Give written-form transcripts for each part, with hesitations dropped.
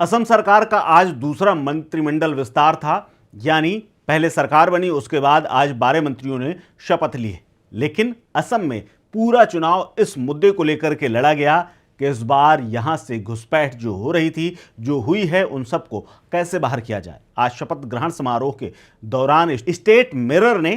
असम सरकार का आज दूसरा मंत्रिमंडल विस्तार था, यानी पहले सरकार बनी, उसके बाद आज 12 मंत्रियों ने शपथ ली है। लेकिन असम में पूरा चुनाव इस मुद्दे को लेकर के लड़ा गया कि इस बार यहां से घुसपैठ जो हो रही थी, जो हुई है, उन सबको कैसे बाहर किया जाए। आज शपथ ग्रहण समारोह के दौरान स्टेट मिरर ने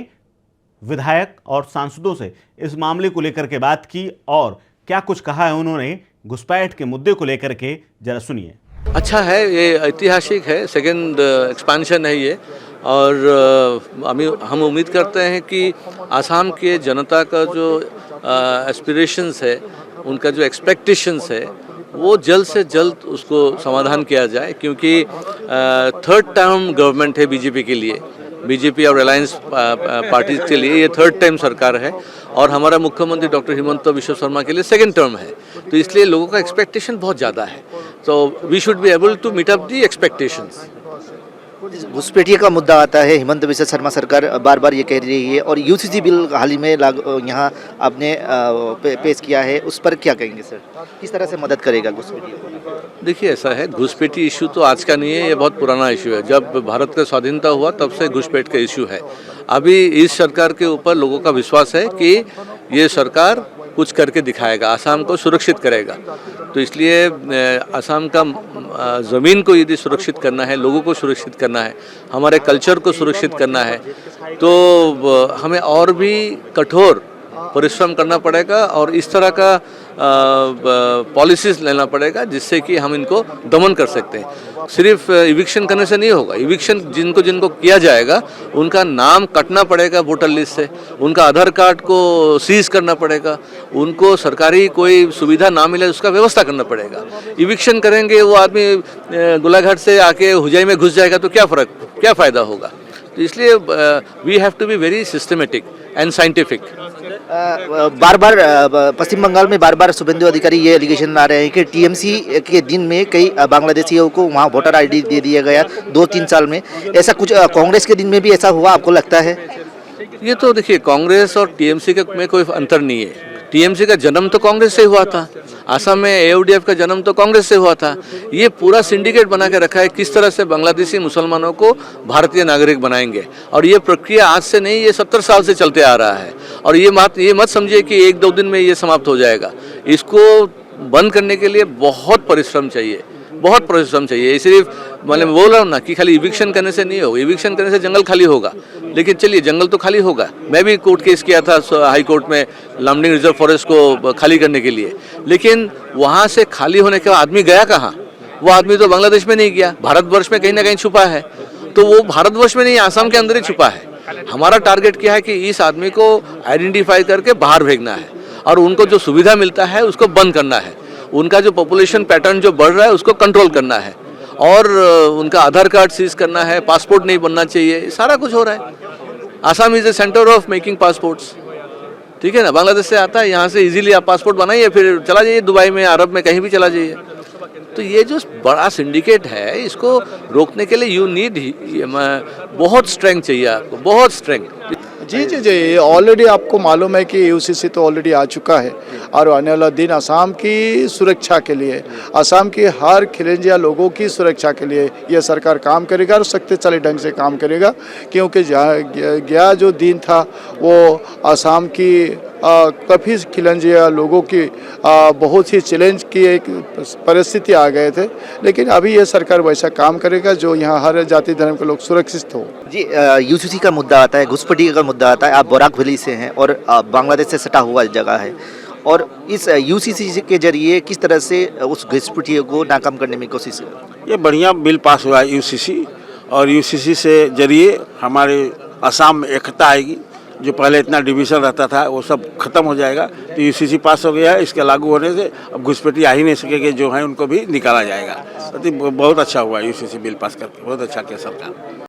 विधायक और सांसदों से इस मामले को लेकर के बात की और क्या कुछ कहा है उन्होंने घुसपैठ के मुद्दे को लेकर के, जरा सुनिए। अच्छा है, ये ऐतिहासिक है, सेकेंड एक्सपेंशन है ये। और हम उम्मीद करते हैं कि आसाम के जनता का जो एस्पिरेशंस है, उनका जो एक्सपेक्टेशंस है, वो जल्द से जल्द उसको समाधान किया जाए, क्योंकि थर्ड टर्म गवर्नमेंट है बीजेपी के लिए, बीजेपी और अलायंस पार्टीज के लिए ये थर्ड टाइम सरकार है। और हमारा मुख्यमंत्री डॉक्टर हिमंता बिश्वा शर्मा के लिए सेकेंड टर्म है। तो इसलिए लोगों का एक्सपेक्टेशन बहुत ज़्यादा है, तो we should be able to meet up the expectations. घुसपैठिया का मुद्दा आता है, हिमंता बिस्वा शर्मा सरकार बार बार ये कह रही है, और यूसीसी बिल हाल ही में यहाँ आपने पेश किया है, उस पर क्या कहेंगे सर? किस तरह से मदद करेगा घुसपैठिया को? देखिए, ऐसा है, घुसपैठी इशू तो आज का नहीं है, ये बहुत पुराना इशू है। जब भारत का स्वाधीनता हुआ तब से घुसपैठ का इशू है। अभी इस सरकार के ऊपर लोगों का विश्वास है कि ये सरकार कुछ करके दिखाएगा, आसाम को सुरक्षित करेगा। तो इसलिए आसाम का ज़मीन को यदि सुरक्षित करना है, लोगों को सुरक्षित करना है, हमारे कल्चर को सुरक्षित करना है, तो हमें और भी कठोर परिश्रम करना पड़ेगा और इस तरह का पॉलिसीज लेना पड़ेगा जिससे कि हम इनको दमन कर सकते हैं। सिर्फ इविक्शन करने से नहीं होगा। इविक्शन जिनको जिनको किया जाएगा उनका नाम कटना पड़ेगा वोटर लिस्ट से, उनका आधार कार्ड को सीज करना पड़ेगा, उनको सरकारी कोई सुविधा ना मिले उसका व्यवस्था करना पड़ेगा। इविक्शन करेंगे, वो आदमी गोलाघाट से आके हुजाई में घुस जाएगा तो क्या फ़ायदा होगा। तो इसलिए we have to be very systematic and scientific. बार बार पश्चिम बंगाल में बार बार शुभेंदु अधिकारी ये एलिगेशन ला रहे हैं कि टीएमसी के दिन में कई बांग्लादेशियों को वहाँ वोटर आईडी दे दिया गया 2-3 साल में। ऐसा कुछ कांग्रेस के दिन में भी ऐसा हुआ, आपको लगता है? ये तो देखिए, कांग्रेस और टीएमसी में कोई अंतर नहीं है। टीएमसी का जन्म तो कांग्रेस से हुआ था, असम में एओडीएफ का जन्म तो कांग्रेस से हुआ था। ये पूरा सिंडिकेट बना के रखा है किस तरह से बांग्लादेशी मुसलमानों को भारतीय नागरिक बनाएंगे। और ये प्रक्रिया आज से नहीं, ये 70 साल से चलते आ रहा है। और ये मत समझिए कि 1-2 दिन में ये समाप्त हो जाएगा। इसको बंद करने के लिए बहुत परिश्रम चाहिए, बहुत परिश्रम चाहिए। सिर्फ मतलब बोल रहा हूँ ना कि खाली इविक्शन करने से नहीं होगा। इविक्शन करने से जंगल खाली होगा, लेकिन चलिए जंगल तो खाली होगा। मैं भी कोर्ट केस किया था हाई कोर्ट में लामडिंग रिजर्व फॉरेस्ट को खाली करने के लिए, लेकिन वहाँ से खाली होने के बाद आदमी गया कहाँ? वो आदमी तो बांग्लादेश में नहीं गया, भारतवर्ष में कहीं ना कहीं छुपा है। तो वो भारतवर्ष में नहीं, आसाम के अंदर ही छुपा है। हमारा टारगेट क्या है कि इस आदमी को आइडेंटिफाई करके बाहर भेजना है और उनको जो सुविधा मिलता है उसको बंद करना है। उनका जो पॉपुलेशन पैटर्न जो बढ़ रहा है उसको कंट्रोल करना है और उनका आधार कार्ड सीज करना है, पासपोर्ट नहीं बनना चाहिए, सारा कुछ हो रहा है। Assam is a centre of making passports, ठीक है ना। बांग्लादेश से आता है, यहाँ से इजीली आप पासपोर्ट बनाइए, फिर चला जाइए दुबई में, अरब में, कहीं भी चला जाइए। तो ये जो बड़ा सिंडिकेट है, इसको रोकने के लिए यू नीड बहुत स्ट्रेंथ चाहिए आपको, बहुत स्ट्रेंथ। जी, ऑलरेडी आपको मालूम है कि यूसीसी तो ऑलरेडी आ चुका है और आने वाला दिन आसाम की सुरक्षा के लिए, आसाम के हर खिलंजिया लोगों की सुरक्षा के लिए यह सरकार काम करेगा और शक्तिशाली ढंग से काम करेगा। क्योंकि गया जो दिन था वो आसाम की काफ़ी खिलंजिया लोगों की बहुत ही चैलेंज की एक परिस्थिति आ गए थे, लेकिन अभी ये सरकार वैसा काम करेगा जो यहाँ हर जाति धर्म के लोग सुरक्षित हो। जी, यूसीसी का मुद्दा आता है, घुसपैठिया का मुद्दा आता है। आप बोराक वैली से हैं और बांग्लादेश से सटा हुआ जगह है, और इस यूसीसी के जरिए किस तरह से उस घुसपैठिया को नाकाम करने में कोशिश है? ये बढ़िया बिल पास हुआ है यूसीसी, और यूसीसी से जरिए हमारे असम में एकता आएगी। जो पहले इतना डिवीज़न रहता था वो सब खत्म हो जाएगा। तो यूसीसी पास हो गया है, इसके लागू होने से अब घुसपैठी आ ही नहीं सकेंगे, जो हैं उनको भी निकाला जाएगा। तो बहुत अच्छा हुआ यूसीसी बिल पास करके, बहुत अच्छा किया सरकार।